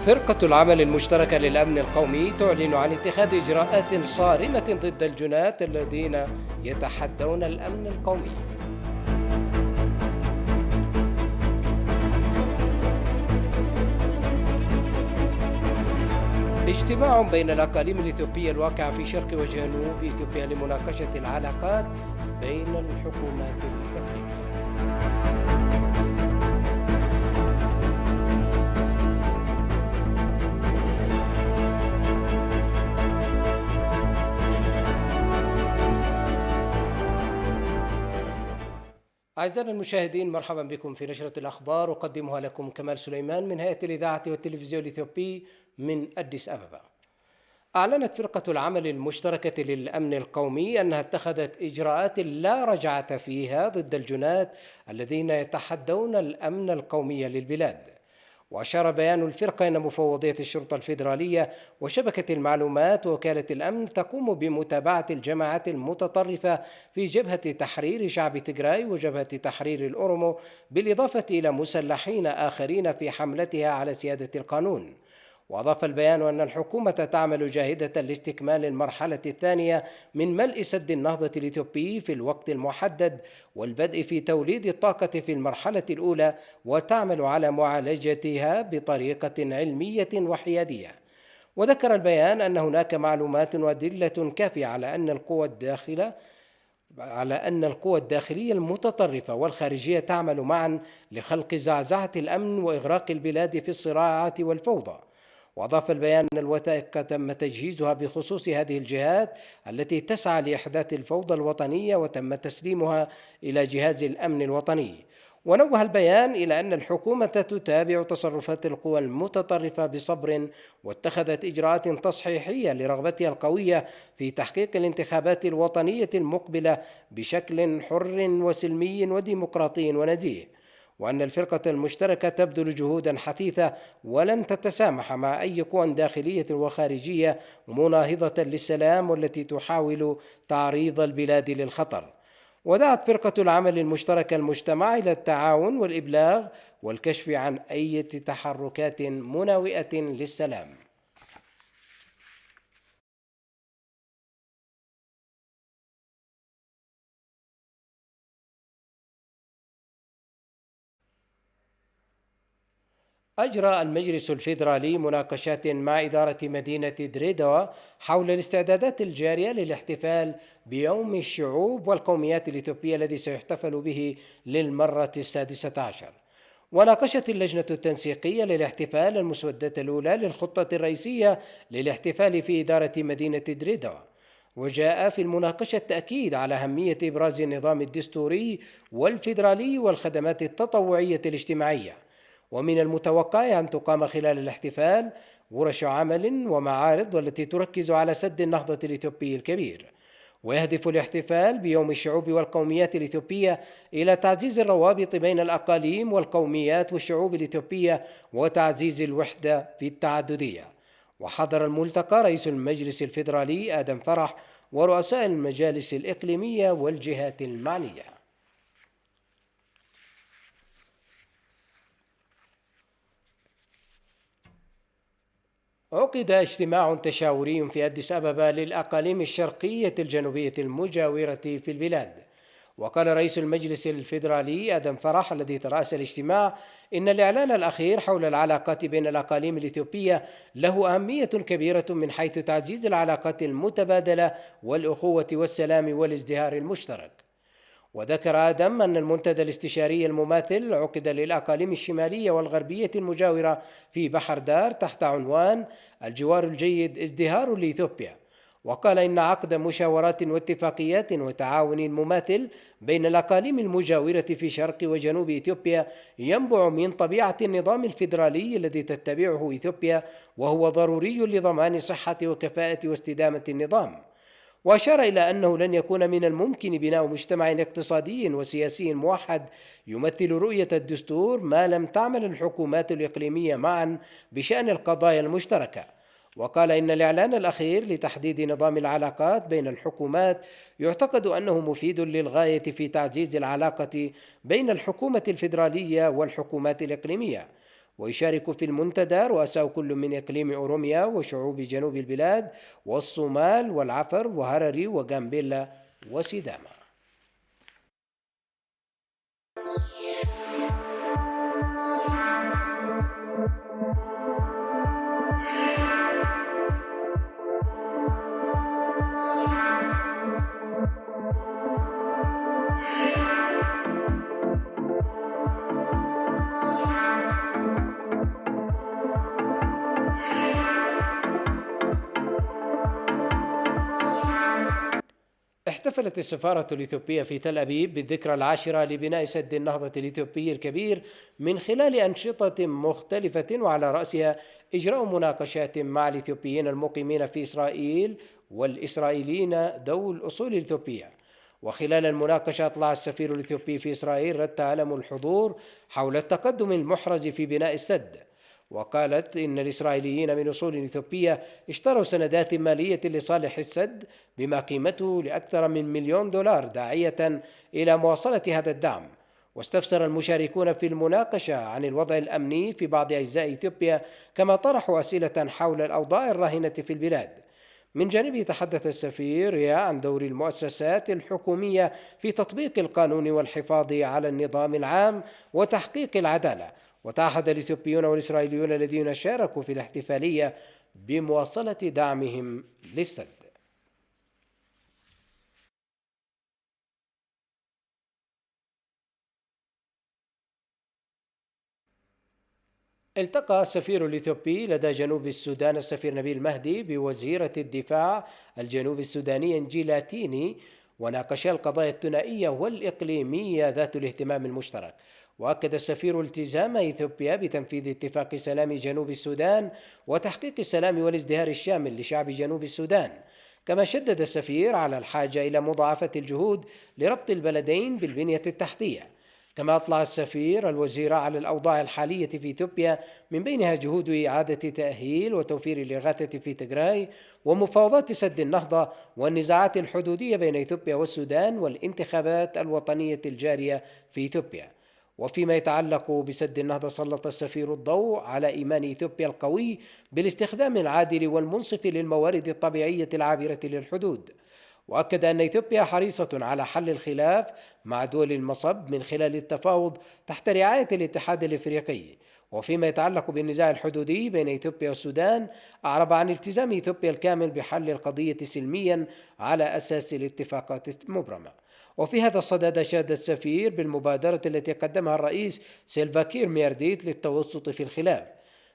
فرقة العمل المشتركة للأمن القومي تعلن عن اتخاذ إجراءات صارمة ضد الجناة الذين يتحدون الأمن القومي. اجتماع بين الأقاليم الإثيوبية الواقعة في شرق وجنوب إثيوبيا لمناقشة العلاقات بين الحكومات الإقليمية. أعزائنا المشاهدين، مرحبا بكم في نشرة الأخبار، أقدمها لكم كمال سليمان من هيئة الإذاعة والتلفزيون الإثيوبي من أديس أبابا. أعلنت فرقة العمل المشتركة للأمن القومي أنها اتخذت إجراءات لا رجعة فيها ضد الجناة الذين يتحدون الأمن القومي للبلاد. وأشار بيان الفرقة أن مفوضية الشرطة الفيدرالية وشبكة المعلومات ووكالة الأمن تقوم بمتابعة الجماعات المتطرفة في جبهة تحرير شعب تيغراي وجبهة تحرير الأورومو، بالإضافة إلى مسلحين آخرين في حملتها على سيادة القانون. وأضاف البيان أن الحكومة تعمل جاهدة لاستكمال المرحلة الثانية من ملء سد النهضة الإثيوبي في الوقت المحدد والبدء في توليد الطاقة في المرحلة الأولى، وتعمل على معالجتها بطريقة علمية وحيادية. وذكر البيان أن هناك معلومات وأدلة كافية على أن القوى الداخلية المتطرفة والخارجية تعمل معا لخلق زعزعة الأمن وإغراق البلاد في الصراعات والفوضى. وأضاف البيان أن الوثائق تم تجهيزها بخصوص هذه الجهات التي تسعى لإحداث الفوضى الوطنية وتم تسليمها إلى جهاز الأمن الوطني. ونوه البيان إلى أن الحكومة تتابع تصرفات القوى المتطرفة بصبر، واتخذت إجراءات تصحيحية لرغبتها القوية في تحقيق الانتخابات الوطنية المقبلة بشكل حر وسلمي وديمقراطي ونزيه. وأن الفرقة المشتركة تبذل جهودا حثيثة ولن تتسامح مع أي قوى داخلية وخارجية مناهضة للسلام والتي تحاول تعريض البلاد للخطر. ودعت فرقة العمل المشتركة المجتمع إلى التعاون والإبلاغ والكشف عن أي تحركات مناوئة للسلام. أجرى المجلس الفيدرالي مناقشات مع إدارة مدينة دريدوا حول الاستعدادات الجارية للاحتفال بيوم الشعوب والقوميات الإثيوبية الذي سيحتفل به للمرة 16. وناقشت اللجنة التنسيقية للاحتفال المسودة الأولى للخطة الرئيسية للاحتفال في إدارة مدينة دريدوا. وجاء في المناقشة التأكيد على أهمية إبراز النظام الدستوري والفيدرالي والخدمات التطوعية الاجتماعية. ومن المتوقع أن تقام خلال الاحتفال ورش عمل ومعارض، والتي تركز على سد النهضة الإثيوبي الكبير. ويهدف الاحتفال بيوم الشعوب والقوميات الإثيوبية إلى تعزيز الروابط بين الأقاليم والقوميات والشعوب الإثيوبية وتعزيز الوحدة في التعددية. وحضر الملتقى رئيس المجلس الفيدرالي آدم فرح ورؤساء المجالس الإقليمية والجهات المعنية. عقد اجتماع تشاوري في أديس أبابا للأقاليم الشرقية الجنوبية المجاورة في البلاد. وقال رئيس المجلس الفيدرالي آدم فرح الذي ترأس الاجتماع إن الإعلان الأخير حول العلاقات بين الأقاليم الإثيوبية له أهمية كبيرة من حيث تعزيز العلاقات المتبادلة والأخوة والسلام والازدهار المشترك. وذكر آدم أن المنتدى الاستشاري المماثل عقد للأقاليم الشمالية والغربية المجاورة في بحر دار تحت عنوان الجوار الجيد ازدهار لإثيوبيا. وقال إن عقد مشاورات واتفاقيات وتعاون مماثل بين الأقاليم المجاورة في شرق وجنوب إثيوبيا ينبع من طبيعة النظام الفيدرالي الذي تتبعه إثيوبيا، وهو ضروري لضمان صحة وكفاءة واستدامة النظام. وأشار إلى أنه لن يكون من الممكن بناء مجتمع اقتصادي وسياسي موحد يمثل رؤية الدستور ما لم تعمل الحكومات الإقليمية معا بشأن القضايا المشتركة. وقال إن الإعلان الأخير لتحديد نظام العلاقات بين الحكومات يعتقد أنه مفيد للغاية في تعزيز العلاقة بين الحكومة الفيدرالية والحكومات الإقليمية. ويشارك في المنتدى رؤساء كل من إقليم أوروميا وشعوب جنوب البلاد والصومال والعفر وهرري وغامبيلا وسيداما. احتفلت السفارة الإثيوبية في تل أبيب بالذكرى العاشرة لبناء سد النهضة الإثيوبي الكبير من خلال أنشطة مختلفة، وعلى رأسها إجراء مناقشات مع الإثيوبيين المقيمين في إسرائيل والإسرائيليين ذوي الأصول الإثيوبية. وخلال المناقشة أطلع السفير الإثيوبي في إسرائيل رد ألم الحضور حول التقدم المحرز في بناء السد، وقالت إن الإسرائيليين من أصول إثيوبية اشتروا سندات مالية لصالح السد بما قيمته لأكثر من $1,000,000 داعية إلى مواصلة هذا الدعم. واستفسر المشاركون في المناقشة عن الوضع الأمني في بعض أجزاء إثيوبيا، كما طرحوا أسئلة حول الأوضاع الراهنة في البلاد. من جانبه تحدث السفير عن دور المؤسسات الحكومية في تطبيق القانون والحفاظ على النظام العام وتحقيق العدالة، وتعهد الإثيوبيون والإسرائيليون الذين شاركوا في الاحتفالية بمواصلة دعمهم للسد. التقى السفير الإثيوبي لدى جنوب السودان السفير نبيل مهدي بوزيرة الدفاع الجنوب السوداني إنجيلا تيني، وناقشا القضايا الثنائية والإقليمية ذات الاهتمام المشترك. وأكد السفير التزام إثيوبيا بتنفيذ اتفاق سلام جنوب السودان وتحقيق السلام والازدهار الشامل لشعب جنوب السودان. كما شدد السفير على الحاجة إلى مضاعفة الجهود لربط البلدين بالبنية التحتية. كما أطلع السفير الوزير على الأوضاع الحالية في إثيوبيا، من بينها جهود إعادة تأهيل وتوفير الإغاثة في تيغراي ومفاوضات سد النهضة والنزاعات الحدودية بين إثيوبيا والسودان والانتخابات الوطنية الجارية في إثيوبيا. وفيما يتعلق بسد النهضة، سلط السفير الضوء على إيمان إثيوبيا القوي بالاستخدام العادل والمنصف للموارد الطبيعية العابرة للحدود، وأكد أن إثيوبيا حريصة على حل الخلاف مع دول المصب من خلال التفاوض تحت رعاية الاتحاد الإفريقي. وفيما يتعلق بالنزاع الحدودي بين إثيوبيا والسودان، أعرب عن التزام إثيوبيا الكامل بحل القضية سلميا على أساس الاتفاقات المبرمة. وفي هذا الصدد أشاد السفير بالمبادرة التي قدمها الرئيس سيلفا كير ميرديت للتوسط في الخلاف.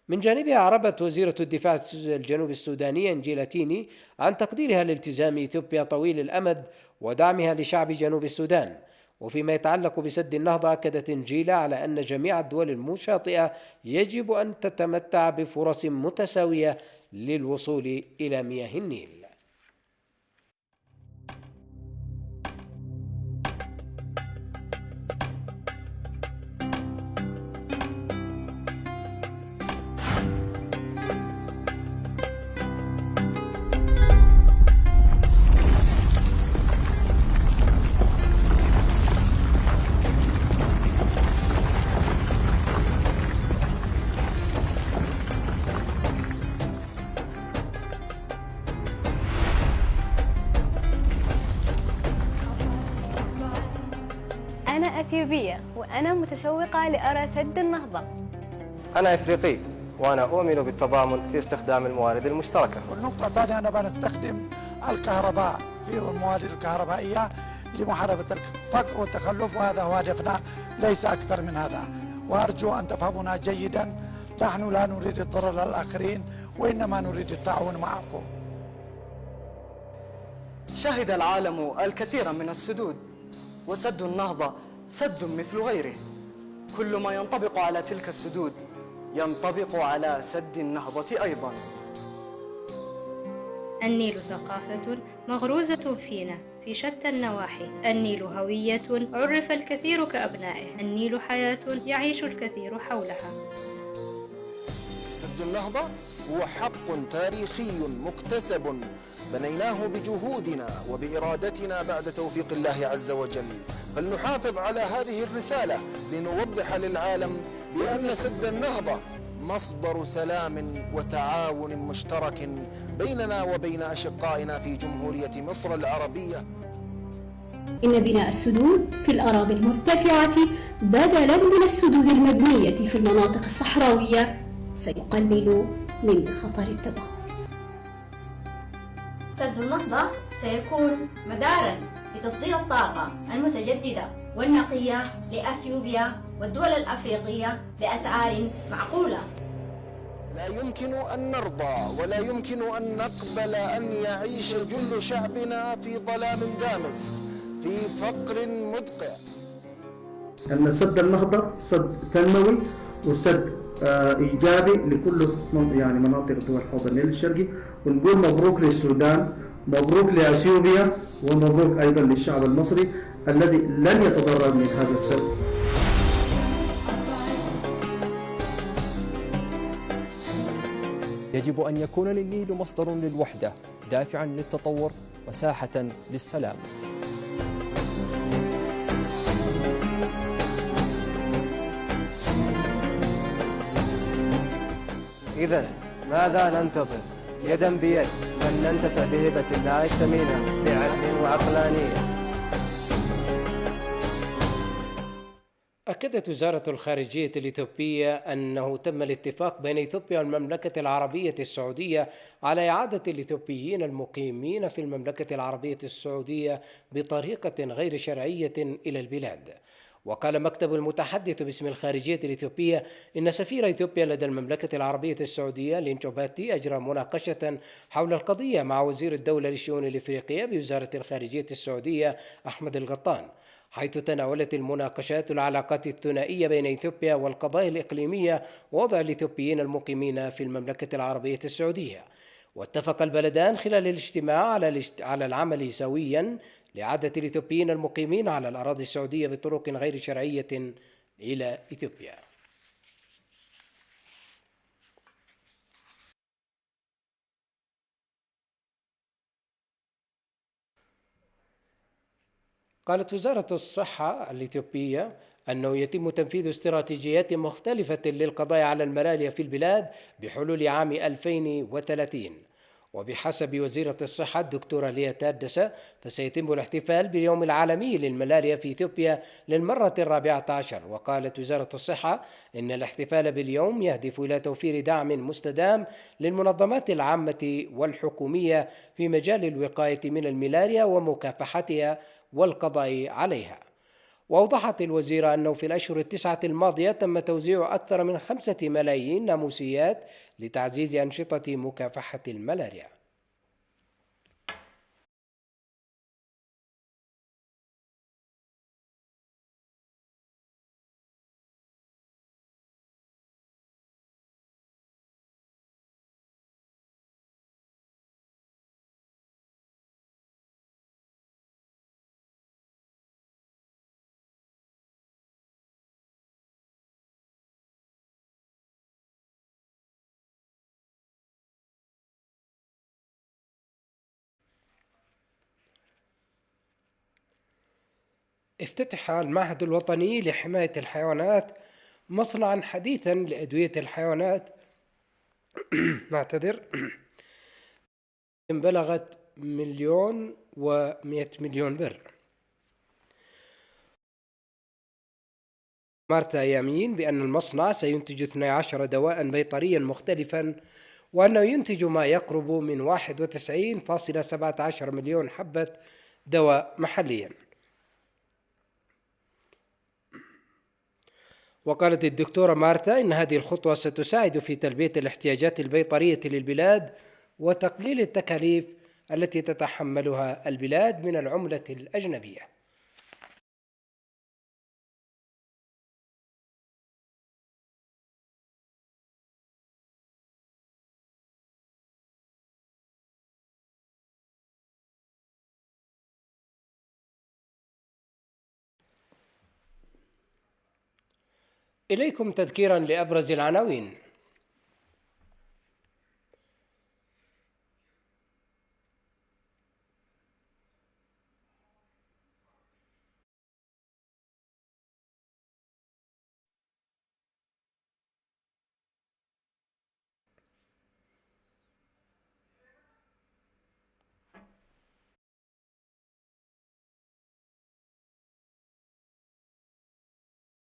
من جانبها أعربت وزيرة الدفاع الجنوب السودانية إنجيلا تيني عن تقديرها لالتزام إثيوبيا طويل الأمد ودعمها لشعب جنوب السودان. وفيما يتعلق بسد النهضة، أكدت إنجيلا على أن جميع الدول المشاطئة يجب أن تتمتع بفرص متساوية للوصول إلى مياه النيل. أنا أثيوبية وأنا متشوقة لأرى سد النهضة. أنا إفريقي وأنا أؤمن بالتضامن في استخدام الموارد المشتركة. والنقطة الثانية أنا بنستخدم الكهرباء في المواد الكهربائية لمحاربة الفقر والتخلف، وهذا هو هدفنا ليس أكثر من هذا. وأرجو أن تفهمونا جيدا، نحن لا نريد الضرر للآخرين وإنما نريد التعاون معكم. شهد العالم الكثير من السدود، وسد النهضة سد مثل غيره. كل ما ينطبق على تلك السدود ينطبق على سد النهضة أيضا. النيل ثقافة مغروزة فينا في شتى النواحي. النيل هوية عرف الكثير كأبنائه. النيل حياة يعيش الكثير حولها. سد النهضة هو حق تاريخي مكتسب بنيناه بجهودنا وبإرادتنا بعد توفيق الله عز وجل، فلنحافظ على هذه الرسالة لنوضح للعالم بأن سد النهضة مصدر سلام وتعاون مشترك بيننا وبين أشقائنا في جمهورية مصر العربية. إن بناء السدود في الأراضي المرتفعة بدلاً من السدود المبنية في المناطق الصحراوية سيقلل من خطر التبخر. سد النهضة سيكون مداراً لتصدير الطاقة المتجددة والنقية لأثيوبيا والدول الأفريقية بأسعار معقولة. لا يمكن أن نرضى ولا يمكن أن نقبل أن يعيش جل شعبنا في ظلام دامس، في فقر مدقع. أن سد النهضة سد تنموي وسد إيجابي لكل مناطق دول حوض النيل الشرقي، ونقول مبروك للسودان، مبروك لأثيوبيا، ومبروك أيضا للشعب المصري الذي لن يتضرر من هذا السد. يجب أن يكون النيل مصدر للوحدة، دافعا للتطور وساحة للسلام. إذن ماذا ننتظر؟ يدا بيد فلننتفع بهبة الله الثمينة بعدل وعقلانية. أكدت وزارة الخارجية الإثيوبية أنه تم الاتفاق بين إثيوبيا والمملكة العربية السعودية على إعادة الإثيوبيين المقيمين في المملكة العربية السعودية بطريقة غير شرعية إلى البلاد. وقال مكتب المتحدث باسم الخارجية الإثيوبية إن سفير إثيوبيا لدى المملكة العربية السعودية لينشوباتي أجرى مناقشة حول القضية مع وزير الدولة للشؤون الإفريقية بوزارة الخارجية السعودية أحمد القطان، حيث تناولت المناقشات العلاقات الثنائية بين إثيوبيا والقضايا الإقليمية ووضع الإثيوبيين المقيمين في المملكة العربية السعودية. واتفق البلدان خلال الاجتماع على العمل سويا لإعادة الإثيوبيين المقيمين على الأراضي السعودية بطرق غير شرعية إلى إثيوبيا. قالت وزارة الصحة الإثيوبية أنه يتم تنفيذ استراتيجيات مختلفة للقضاء على الملاريا في البلاد بحلول عام 2030. وبحسب وزيرة الصحة الدكتورة ليا تادسة فسيتم الاحتفال باليوم العالمي للملاريا في إثيوبيا للمرة 14. وقالت وزارة الصحة إن الاحتفال باليوم يهدف إلى توفير دعم مستدام للمنظمات العامة والحكومية في مجال الوقاية من الملاريا ومكافحتها والقضاء عليها. وأوضحت الوزيرة أنه في الأشهر التسعة الماضية تم توزيع أكثر من 5 ملايين ناموسيات لتعزيز أنشطة مكافحة الملاريا. افتتح المعهد الوطني لحماية الحيوانات مصنعا حديثا لأدوية الحيوانات بلغت 1,100,000,000 بر. مارتا يامين بأن المصنع سينتج 12 دواء بيطريا مختلفا، وأنه ينتج ما يقرب من 91.17 مليون حبة دواء محليا. وقالت الدكتورة مارتا إن هذه الخطوة ستساعد في تلبية الاحتياجات البيطرية للبلاد وتقليل التكاليف التي تتحملها البلاد من العملة الأجنبية. إليكم تذكيرا لأبرز العناوين.